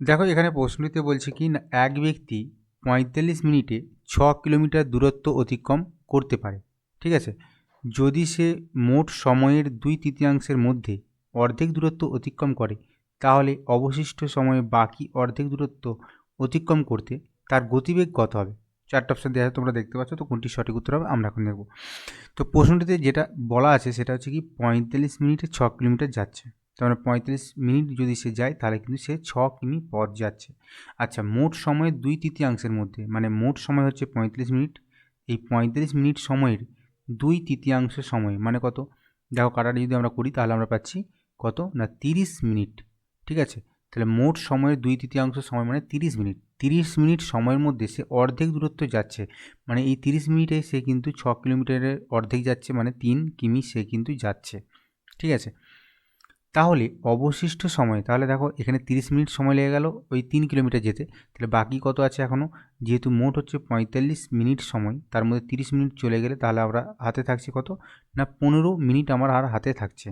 দেখো এখানে প্রশ্নটিতে বলছে কি না, এক ব্যক্তি 45 মিনিটে 6 কিলোমিটার দূরত্ব অতিক্রম করতে পারে। ঠিক আছে, যদি সে মোট সময়ের 2/3 মধ্যে অর্ধেক দূরত্ব অতিক্রম করে, তাহলে অবশিষ্ট সময়ে বাকি অর্ধেক দূরত্ব অতিক্রম করতে তার গতিবেগ কত হবে। চারটা অপশান দেওয়া আছে, তোমরা দেখতে পাচ্ছ, তো কোনটি সঠিক উত্তর হবে আমরা এখন দেখব। তো প্রশ্নটিতে যেটা বলা আছে সেটা হচ্ছে কি 45 মিনিটে 6 কিলোমিটার যাচ্ছে, তার মানে 45 মিনিট যদি সে যায় তাহলে কিন্তু সে 6 কিমি পথ যাচ্ছে। আচ্ছা, মোট সময়ের 2/3 মধ্যে, মানে মোট সময় হচ্ছে 45 মিনিট, এই 45 মিনিট সময়ের 2/3 সময় মানে কত? দেখো কাটাটা যদি আমরা করি তাহলে আমরা পাচ্ছি কত না 30 মিনিট। ঠিক আছে, তাহলে মোট সময়ের 2/3 সময় মানে 30 মিনিট। 30 মিনিট সময়ের মধ্যে সে অর্ধেক দূরত্ব যাচ্ছে, মানে এই 30 মিনিটে সে কিন্তু 6 কিলোমিটারের অর্ধেক যাচ্ছে, মানে 3 কিমি সে কিন্তু যাচ্ছে। ঠিক আছে, তাহলে অবশিষ্ট সময়, তাহলে দেখো এখানে 30 মিনিট সময় লেগে গেল ওই 3 কিলোমিটার যেতে, তাহলে বাকি কত আছে এখনও? যেহেতু মোট হচ্ছে 45 মিনিট সময়, তার মধ্যে 30 মিনিট চলে গেলে তাহলে আমরা হাতে থাকছে কত না 15 মিনিট আমার আর হাতে থাকছে।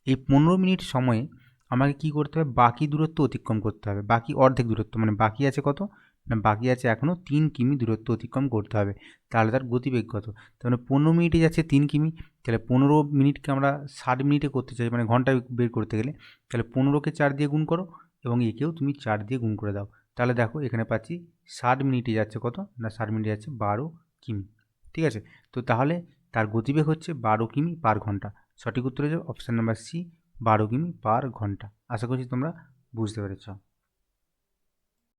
এই 15 মিনিট সময়ে আমাকে কি করতে হবে? বাকি দূরত্ব অতিক্রম করতে হবে, বাকি অর্ধেক দূরত্ব, মানে বাকি আছে কত না, বাকি আছে এখনও 3 কিমি দূরত্ব অতিক্রম করতে হবে। তাহলে তার গতিবেগ কত? তার মানে 15 মিনিটে যাচ্ছে 3 কিমি, তাহলে 15 মিনিটকে আমরা 60 মিনিটে করতে চাই, মানে ঘন্টায় বের করতে গেলে, তাহলে 15কে 4 দিয়ে গুণ করো এবং একেও তুমি 4 দিয়ে গুণ করে দাও। তাহলে দেখো এখানে পাচ্ছি 60 মিনিটে যাচ্ছে কত না, 60 মিনিটে যাচ্ছে 12 কিমি। ঠিক আছে, তো তাহলে তার গতিবেগ হচ্ছে 12 কিমি/ঘন্টা। সঠিক উত্তর হয়ে যাবে অপশান নাম্বার সি, 12 কিমি/ঘন্টা। আশা করছি তোমরা বুঝতে পেরেছ।